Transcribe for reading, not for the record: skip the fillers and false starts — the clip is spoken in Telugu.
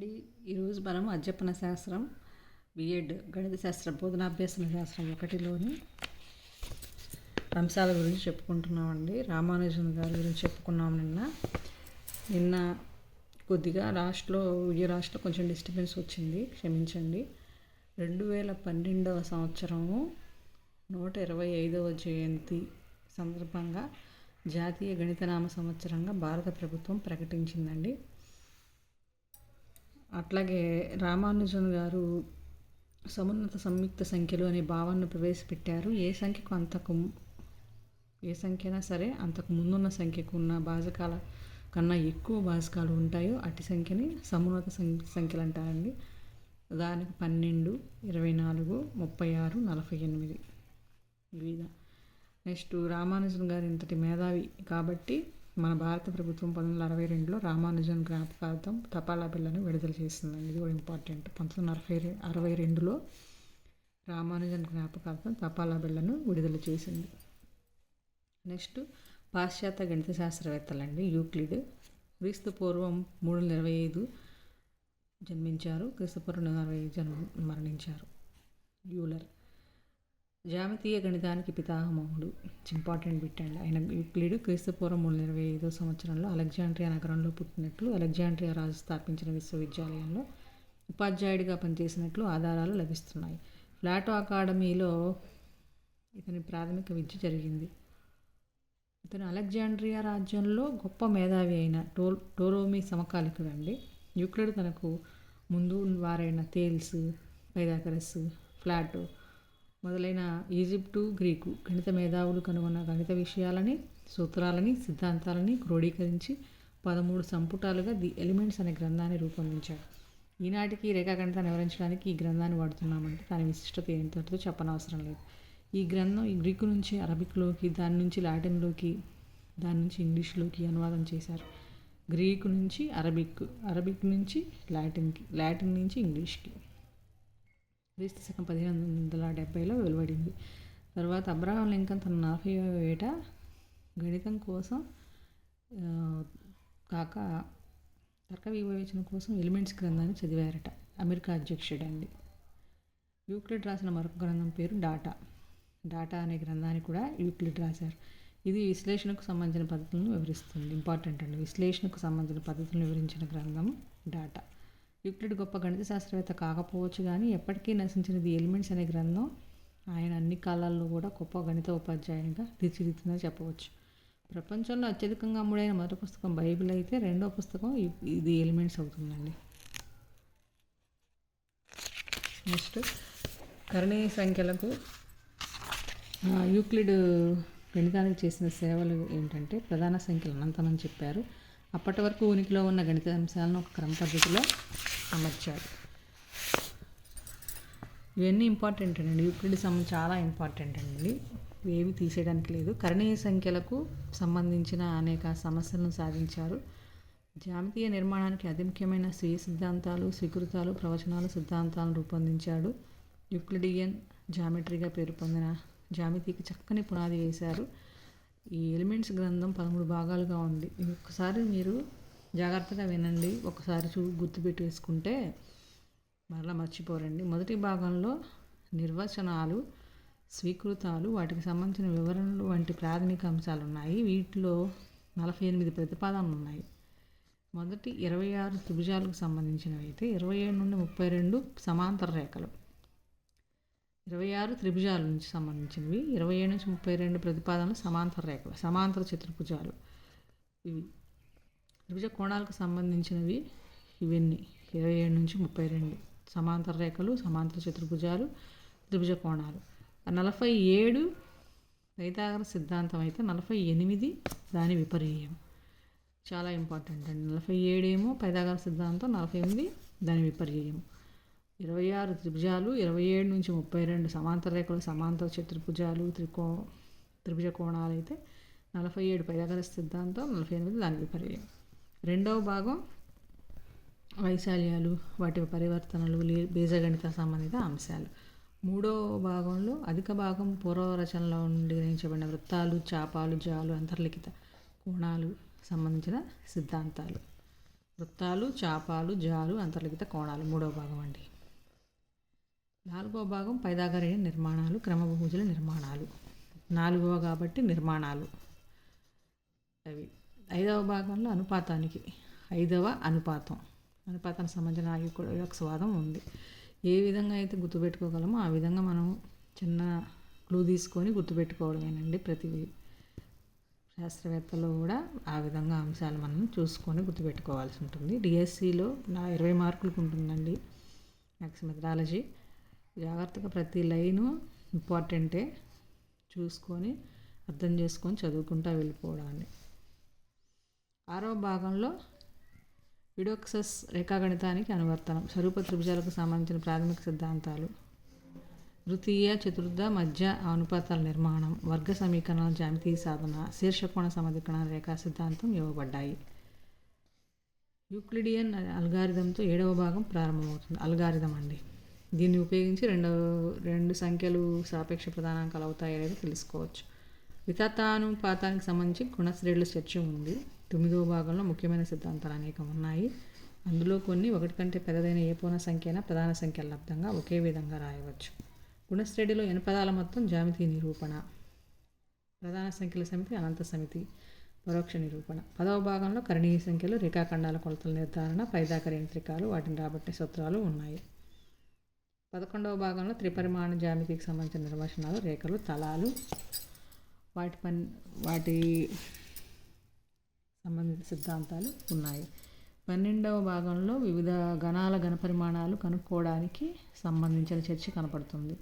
అండి. ఈరోజు మనం అధ్యాపన శాస్త్రం బిఎడ్ గణిత శాస్త్ర బోధనాభ్యాసన శాస్త్రం ఒకటిలోని అంశాల గురించి చెప్పుకుంటున్నామండి. రామానుజన్ గారి గురించి చెప్పుకున్నాం నిన్న కొద్దిగా విజయ రాష్ట్రంలో కొంచెం డిస్టర్బెన్స్ వచ్చింది, క్షమించండి. 2012వ సంవత్సరము 125వ జయంతి సందర్భంగా జాతీయ గణితనామ సంవత్సరంగా భారత ప్రభుత్వం ప్రకటించిందండి. అట్లాగే రామానుజన్ గారు సమున్నత సంయుక్త సంఖ్యలు అనే భావనను ప్రవేశపెట్టారు. ఏ సంఖ్య అయినా సరే అంతకు ముందున్న సంఖ్యకు ఉన్న భాజకాల కన్నా ఎక్కువ భాజకాలు ఉంటాయో అట్టి సంఖ్యని సమున్నత సంఖ్యలు అంటారండి. ఉదాహరణకు 12, 24, 36, 48 వివిధ. నెక్స్ట్ రామానుజన్ గారు ఇంతటి మేధావి కాబట్టి మన భారత ప్రభుత్వం 1962లో రామానుజన్ జ్ఞాపకార్థం తపాలా బిళ్ళను విడుదల చేసిందండి. ఇది కూడా ఇంపార్టెంట్. 1962లో రామానుజన్ జ్ఞాపకార్థం తపాలా బిళ్ళను విడుదల చేసింది. నెక్స్ట్ పాశ్చాత్య గణిత శాస్త్రవేత్తలండి. యూక్లిడ్ క్రీస్తు పూర్వం 325 జన్మించారు, క్రీస్తు పూర్వం 425 మరణించారు. యూలర్ జామితీయ గణితానికి పితామహుడు, ఇంపార్టెంట్ బిట్ అండి. ఆయన యూక్లిడ్ క్రీస్తు పూర్వం 325వ సంవత్సరంలో అలెగ్జాండ్రియా నగరంలో పుట్టినట్లు, అలెగ్జాండ్రియా రాజు స్థాపించిన విశ్వవిద్యాలయంలో ఉపాధ్యాయుడిగా పనిచేసినట్లు ఆధారాలు లభిస్తున్నాయి. ప్లాటో అకాడమీలో ఇతని ప్రాథమిక విద్య జరిగింది. ఇతను అలెగ్జాండ్రియా రాజ్యంలో గొప్ప మేధావి అయిన టోలోమీ సమకాలికుడు అండి. యూక్లిడ్ తనకు ముందు వారైన థేల్స్, పైథాగరస్, ప్లాటో మొదలైన ఈజిప్టు, గ్రీకు గణిత మేధావులు కనుగొన్న గణిత విషయాలని, సూత్రాలని, సిద్ధాంతాలని క్రోడీకరించి 13 సంపుటాలుగా ది ఎలిమెంట్స్ అనే గ్రంథాన్ని రూపొందించాడు. ఈనాటికి రేఖాగణితాన్ని వివరించడానికి ఈ గ్రంథాన్ని వాడుతున్నామంటే దాని విశిష్టత ఏంటో చెప్పనవసరం లేదు. ఈ గ్రంథం ఈ గ్రీకు నుంచి అరబిక్లోకి, దాని నుంచి లాటిన్లోకి, దాని నుంచి ఇంగ్లీష్లోకి అనువాదం చేశారు. గ్రీకు నుంచి అరబిక్ నుంచి లాటిన్కి, లాటిన్ నుంచి ఇంగ్లీష్కి. క్రీస్తు శకం 1570లో వెలువడింది. తర్వాత అబ్రహాం లింకన్ తన 40వ ఏట గణితం కోసం కాక తర్క వివేచన కోసం ఎలిమెంట్స్ గ్రంథాన్ని చదివారట. అమెరికా అధ్యక్షుడు అండి. యూక్లిడ్ రాసిన మరొక గ్రంథం పేరు డాటా అనే గ్రంథాన్ని కూడా యూక్లిడ్ రాశారు. ఇది విశ్లేషణకు సంబంధించిన పద్ధతులను వివరిస్తుంది. ఇంపార్టెంట్ అండి. విశ్లేషణకు సంబంధించిన పద్ధతులను వివరించిన గ్రంథం డాటా. యూక్లిడ్ గొప్ప గణిత శాస్త్రవేత్త కాకపోవచ్చు కానీ ఎప్పటికీ నశించిన ది ఎలిమెంట్స్ అనే గ్రంథం ఆయన అన్ని కాలాల్లో కూడా గొప్ప గణిత ఉపాధ్యాయునిగా తీర్చిదిద్దుతుందని చెప్పవచ్చు. ప్రపంచంలో అత్యధికంగా అమ్ముడైన మొదటి పుస్తకం బైబిల్ అయితే రెండో పుస్తకం ఇది ఎలిమెంట్స్ అవుతుందండి. నెక్స్ట్ కర్ణీయ సంఖ్యలకు యూక్లిడ్ గణితానికి చేసిన సేవలు ఏంటంటే ప్రధాన సంఖ్యలు అనంతమని చెప్పారు. అప్పటి వరకు ఉనికిలో ఉన్న గణిత అంశాలను ఒక క్రమ పద్ధతిలో అమర్చాడు. ఇవన్నీ ఇంపార్టెంట్ అండి. యూక్లిడ్ చాలా ఇంపార్టెంట్ అండి, ఏవి తీసేయడానికి లేదు. కర్ణీయ సంఖ్యలకు సంబంధించిన అనేక సమస్యలను సాధించారు. జ్యామితీయ నిర్మాణానికి అతి ముఖ్యమైన స్వీయ సిద్ధాంతాలు, స్వీకృతాలు, ప్రవచనాలు, సిద్ధాంతాలను రూపొందించాడు. యూక్లిడియన్ జామెట్రీగా పేరు పొందిన జ్యామితికి చక్కని పునాది వేశారు. ఈ ఎలిమెంట్స్ గ్రంథం 13 భాగాలుగా ఉంది. ఒక్కసారి మీరు జాగ్రత్తగా వినండి, ఒకసారి గుర్తుపెట్టి వేసుకుంటే మరలా మర్చిపోరండి. మొదటి భాగంలో నిర్వచనాలు, స్వీకృతాలు, వాటికి సంబంధించిన వివరణలు వంటి ప్రాథమిక అంశాలు ఉన్నాయి. వీటిలో 48 ప్రతిపాదనలు ఉన్నాయి. మొదటి 26 త్రిభుజాలకు సంబంధించినవి అయితే 27 నుండి 32 సమాంతర రేఖలు, 26 త్రిభుజాల నుంచి సంబంధించినవి, 27 నుంచి 32 ప్రతిపాదనలు సమాంతర రేఖలు, సమాంతర చతుర్భుజాలు. ఇవి త్రిభుజ కోణాలకు సంబంధించినవి. ఇవన్నీ 27 నుంచి 32 సమాంతర రేఖలు, సమాంతర చతుర్భుజాలు, త్రిభుజ కోణాలు. 47 పైథాగరస్ సిద్ధాంతం అయితే 48 దాని విపర్యయం. చాలా ఇంపార్టెంట్ అండి. 47 ఏమో పైథాగరస్ సిద్ధాంతం, 48 దాని విపర్యయం. 26 త్రిభుజాలు, 27 నుంచి 32 సమాంతర రేఖలు, సమాంతర చతుర్భుజాలు, త్రిభుజ కోణాలు అయితే 47 పైథాగరస్ సిద్ధాంతం, 48 దాని విపర్యయం. రెండవ భాగం వైశాల్యాలు, వాటి పరివర్తనలు, బీజగణిత సంబంధిత అంశాలు. మూడవ భాగంలో అధిక భాగం పూర్వరచనలో నుండి గ్రహించబడిన వృత్తాలు, చాపాలు, జాలు, అంతర్లిఖిత కోణాలు సంబంధించిన సిద్ధాంతాలు. వృత్తాలు, చాపాలు, జాలు, అంతర్లిఖిత కోణాలు 3వ భాగం అండి. 4వ భాగం పైదాగరైన నిర్మాణాలు, క్రమబహుజుల నిర్మాణాలు. 4వ కాబట్టి నిర్మాణాలు అవి. 5వ భాగంలో అనుపాతానికి 5వ అనుపాతానికి సంబంధించిన యుక్స్వాదం ఉంది. ఏ విధంగా అయితే గుర్తుపెట్టుకోగలమో ఆ విధంగా మనం చిన్న క్లూ తీసుకొని గుర్తుపెట్టుకోవడమేనండి. ప్రతి శాస్త్రవేత్తలు కూడా ఆ విధంగా అంశాలు మనం చూసుకొని గుర్తుపెట్టుకోవాల్సి ఉంటుంది. డిఎస్సిలో 20 మార్కులకు ఉంటుందండి మ్యాథ్స్ మెథడాలజీ. జాగ్రత్తగా ప్రతి లైను ఇంపార్టెంటే, చూసుకొని అర్థం చేసుకొని చదువుకుంటూ వెళ్ళిపోవడం అండి. 6వ భాగంలో యుడోక్సస్ రేఖాగణితానికి అనువర్తనం, స్వరూప త్రిభుజాలకు సంబంధించిన ప్రాథమిక సిద్ధాంతాలు, తృతీయ, చతుర్థ, మధ్య అనుపాతాల నిర్మాణం, వర్గ సమీకరణాల జ్యామితీయ సాధన, శీర్షకోణ సమీకరణ రేఖా సిద్ధాంతం ఇవ్వబడ్డాయి. యూక్లిడియన్ అల్గారిథంతో 7వ భాగం ప్రారంభమవుతుంది. అల్గారిథం అండి. దీన్ని ఉపయోగించి రెండు సంఖ్యలు సాపేక్ష ప్రధానాంకాలు అవుతాయో లేదో తెలుసుకోవచ్చు. వితతానుపాతానికి సంబంధించి గుణశ్రేణుల చర్చ ఉంది. 9వ భాగంలో ముఖ్యమైన సిద్ధాంతాలు అనేకం ఉన్నాయి. అందులో కొన్ని ఒకటి కంటే పెద్దదైన ఏ పూర్ణ సంఖ్య అయినా ప్రధాన సంఖ్యల లబ్ధంగా ఒకే విధంగా రాయవచ్చు. గుణశ్రేణిలో n పదాల మొత్తం జ్యామితీయ నిరూపణ, ప్రధాన సంఖ్యల సమితి, అనంత సమితి, పరోక్ష నిరూపణ. 10వ భాగంలో కరణీయ సంఖ్యలు, రేఖాఖండాల కొలతల నిర్ధారణ, పైదాకరైన త్రికాలు, వాటిని రాబట్టే సూత్రాలు ఉన్నాయి. 11వ భాగంలో త్రిపరిమాణ జ్యామితికి సంబంధించిన నిర్వచనాలు, రేఖలు, తలాలు, వాటి సంబంధిత సిద్ధాంతాలు ఉన్నాయి. 12వ భాగంలో వివిధ గణాల ఘనపరిమాణాలు కనుక్కోవడానికి సంబంధించిన చర్చ కనపడుతుంది.